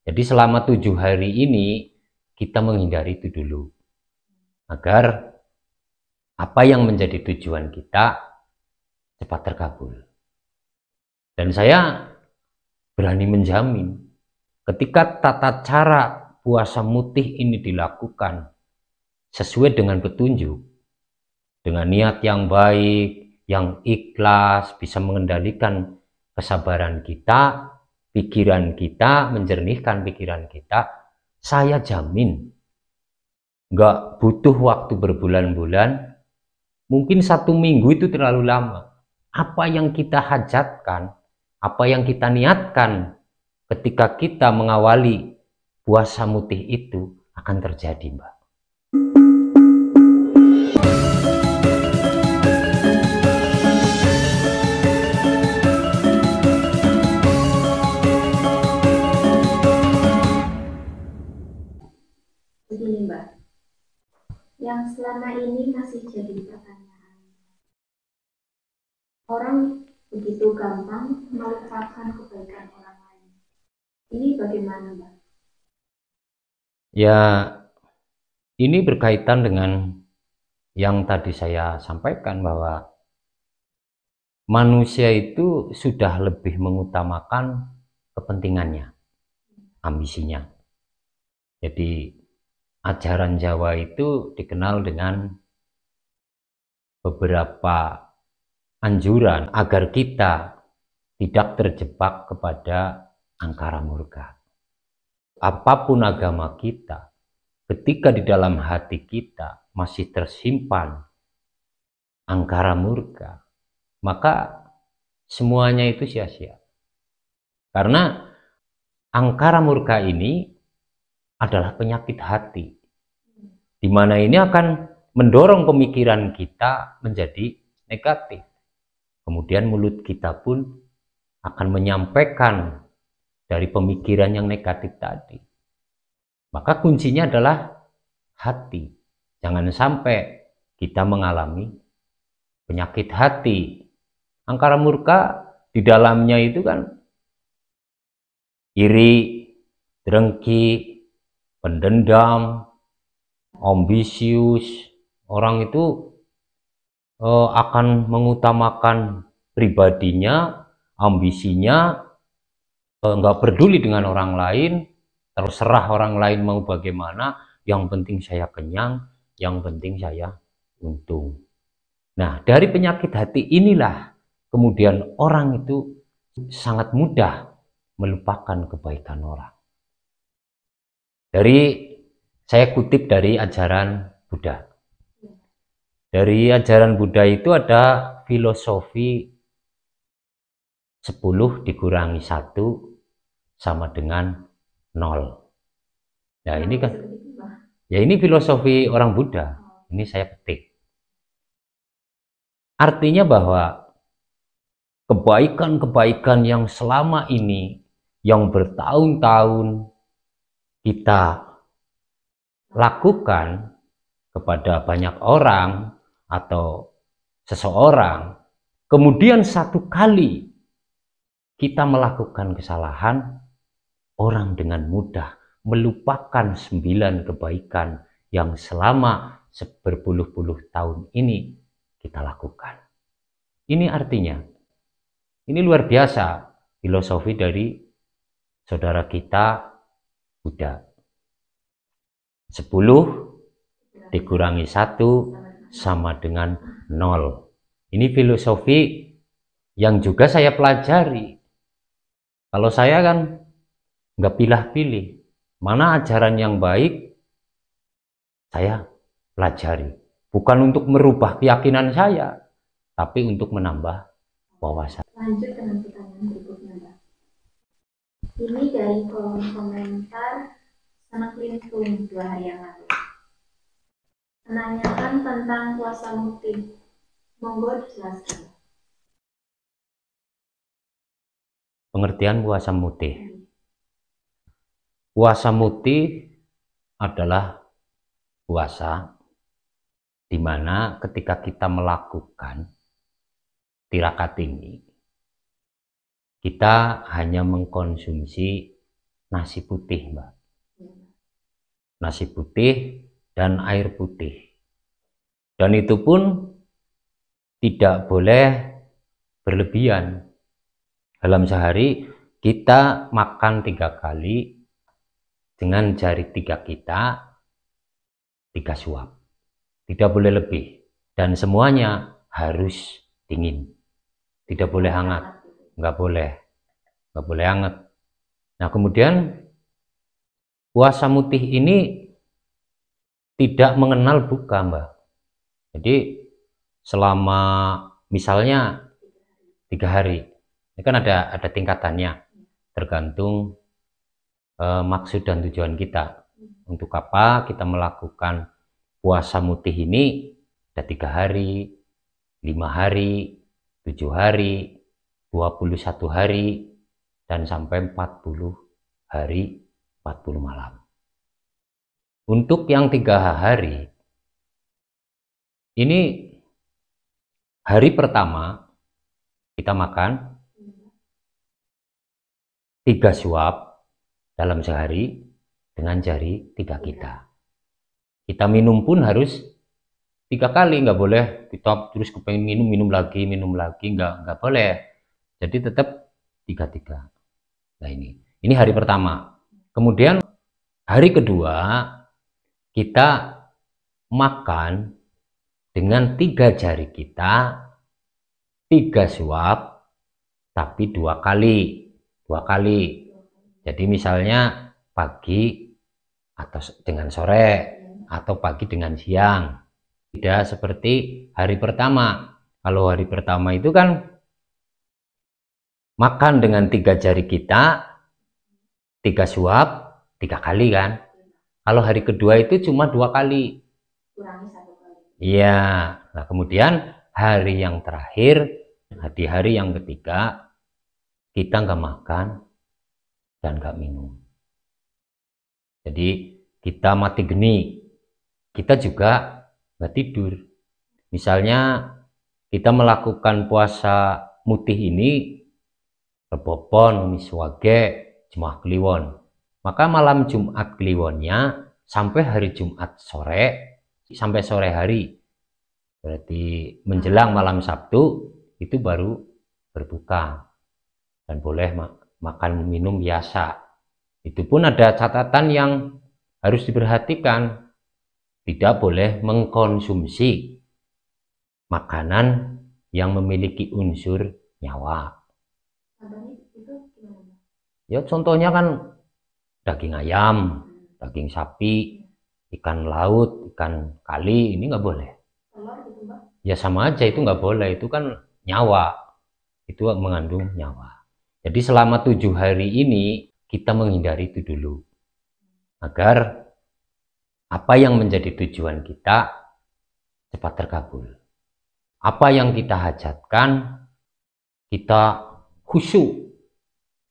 Jadi selama 7 hari ini kita menghindari itu dulu, agar apa yang menjadi tujuan kita cepat terkabul. Dan saya berani menjamin, ketika tata cara puasa mutih ini dilakukan sesuai dengan petunjuk, dengan niat yang baik, yang ikhlas, bisa mengendalikan kesabaran kita, pikiran kita, menjernihkan pikiran kita, saya jamin nggak butuh waktu berbulan-bulan, mungkin 1 minggu itu terlalu lama. Apa yang kita hajatkan, apa yang kita niatkan ketika kita mengawali puasa mutih itu akan terjadi, Mbak. Begini Mbak, yang selama ini masih jadi pertanyaan, orang begitu gampang melupakan kebaikan orang lain. Ini bagaimana Mbak? Ya, ini berkaitan dengan yang tadi saya sampaikan, bahwa manusia itu sudah lebih mengutamakan kepentingannya, ambisinya. Jadi ajaran Jawa itu dikenal dengan beberapa anjuran agar kita tidak terjebak kepada angkara murka. Apapun agama kita, ketika di dalam hati kita masih tersimpan angkara murka, maka semuanya itu sia-sia. Karena angkara murka ini adalah penyakit hati, di mana ini akan mendorong pemikiran kita menjadi negatif. Kemudian mulut kita pun akan menyampaikan dari pemikiran yang negatif tadi. Maka kuncinya adalah hati. Jangan sampai kita mengalami penyakit hati. Angkara murka di dalamnya itu kan iri, dengki, pendendam, ambisius. Orang itu akan mengutamakan pribadinya, ambisinya, nggak peduli dengan orang lain, terserah orang lain mau bagaimana, yang penting saya kenyang, yang penting saya untung. Nah, dari penyakit hati inilah kemudian orang itu sangat mudah melupakan kebaikan orang. Saya kutip dari ajaran Buddha. Dari ajaran Buddha itu ada filosofi 10 dikurangi 1 sama dengan 0. Nah, ini kan, ya ini filosofi orang Buddha. Ini saya petik. Artinya bahwa kebaikan-kebaikan yang selama ini, yang bertahun-tahun kita lakukan kepada banyak orang atau seseorang, kemudian satu kali kita melakukan kesalahan, orang dengan mudah melupakan 9 kebaikan yang selama berpuluh-puluh tahun ini kita lakukan. Ini artinya, ini luar biasa filosofi dari saudara kita Buddha. 10 dikurangi 1 sama dengan 0. Ini filosofi yang juga saya pelajari. Kalau saya kan nggak pilih-pilih, mana ajaran yang baik, saya pelajari. Bukan untuk merubah keyakinan saya, tapi untuk menambah wawasan. Lanjut dengan pertanyaan berikutnya Mbak. Ini dari kolom komentar Sanak Lintung 2 hari yang lalu. Menanyakan tentang puasa mutih. Monggo dijelaskan. Pengertian puasa mutih. Puasa mutih adalah puasa di mana ketika kita melakukan tirakat ini, kita hanya mengkonsumsi nasi putih, Mbak. Nasi putih dan air putih. Dan itu pun tidak boleh berlebihan. Dalam sehari kita makan 3 kali dengan jari 3 kita 3 suap. Tidak boleh lebih. Dan semuanya harus dingin. Tidak boleh hangat. Nggak boleh. Nggak boleh hangat. Nah, kemudian puasa mutih ini tidak mengenal buka, Mbak. Jadi selama misalnya 3 hari, ini kan ada tingkatannya, tergantung maksud dan tujuan kita. Untuk apa kita melakukan puasa mutih ini? Ada 3 hari, 5 hari, 7 hari, 21 hari, dan sampai 40 hari, 40 malam. Untuk yang 3 hari, ini hari pertama kita makan 3 suap dalam sehari dengan jari 3 kita. Kita minum pun harus 3 kali, nggak boleh kita terus kepengen minum lagi, nggak boleh. Jadi tetap 3. Nah, ini hari pertama. Kemudian hari kedua kita makan dengan 3 jari kita 3 suap, tapi 2 kali. Jadi misalnya pagi atau dengan sore, atau pagi dengan siang. Tidak seperti hari pertama. Kalau hari pertama itu kan makan dengan 3 jari kita 3 suap 3 kali kan. Kalau hari kedua itu cuma 2 kali. Kurangi 1 kali. Iya. Nah, kemudian hari yang terakhir, di hari yang ketiga, kita nggak makan dan nggak minum. Jadi kita mati geni. Kita juga nggak tidur. Misalnya kita melakukan puasa mutih ini Rebopon, Miswage, Jumat Kliwon. Maka malam Jumat Kliwonnya sampai hari Jumat sore, sampai sore hari, berarti menjelang malam Sabtu, itu baru berbuka. Dan boleh makan minum biasa. Itu pun ada catatan yang harus diperhatikan. Tidak boleh mengkonsumsi makanan yang memiliki unsur nyawa. Ya contohnya kan daging ayam, daging sapi, ikan laut, ikan kali, ini nggak boleh. Ya sama aja, itu nggak boleh, itu kan nyawa, itu mengandung nyawa. Jadi selama 7 hari ini kita menghindari itu dulu, agar apa yang menjadi tujuan kita cepat terkabul. Apa yang kita hajatkan, kita khusyuk.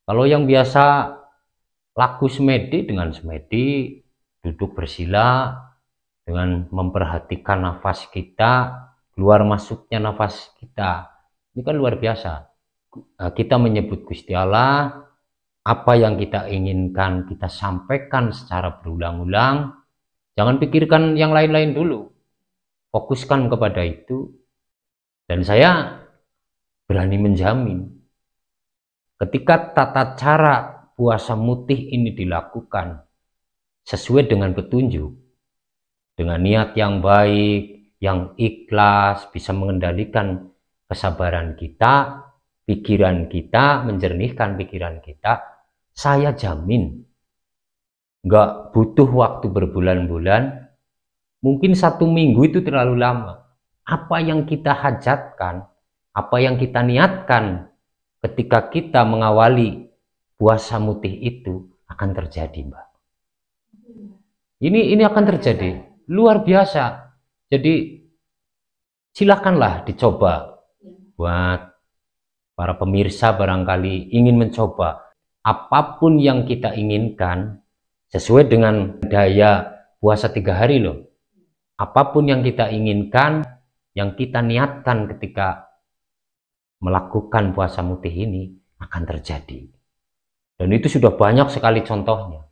Kalau yang biasa laku semedi dengan semedi, duduk bersila dengan memperhatikan nafas kita, keluar masuknya nafas kita, ini kan luar biasa. Kita menyebut Gusti Allah, apa yang kita inginkan kita sampaikan secara berulang-ulang. Jangan pikirkan yang lain-lain dulu, fokuskan kepada itu. Dan saya berani menjamin, ketika tata cara puasa mutih ini dilakukan sesuai dengan petunjuk, dengan niat yang baik, yang ikhlas, bisa mengendalikan kesabaran kita, pikiran kita, menjernihkan pikiran kita, saya jamin nggak butuh waktu berbulan-bulan, mungkin 1 minggu itu terlalu lama. Apa yang kita hajatkan, apa yang kita niatkan ketika kita mengawali puasa mutih itu akan terjadi, Mbak. Ini akan terjadi, luar biasa. Jadi silakanlah dicoba. Buat para pemirsa barangkali ingin mencoba apapun yang kita inginkan sesuai dengan daya puasa 3 hari loh. Apapun yang kita inginkan, yang kita niatkan ketika melakukan puasa mutih ini akan terjadi. Dan itu sudah banyak sekali contohnya.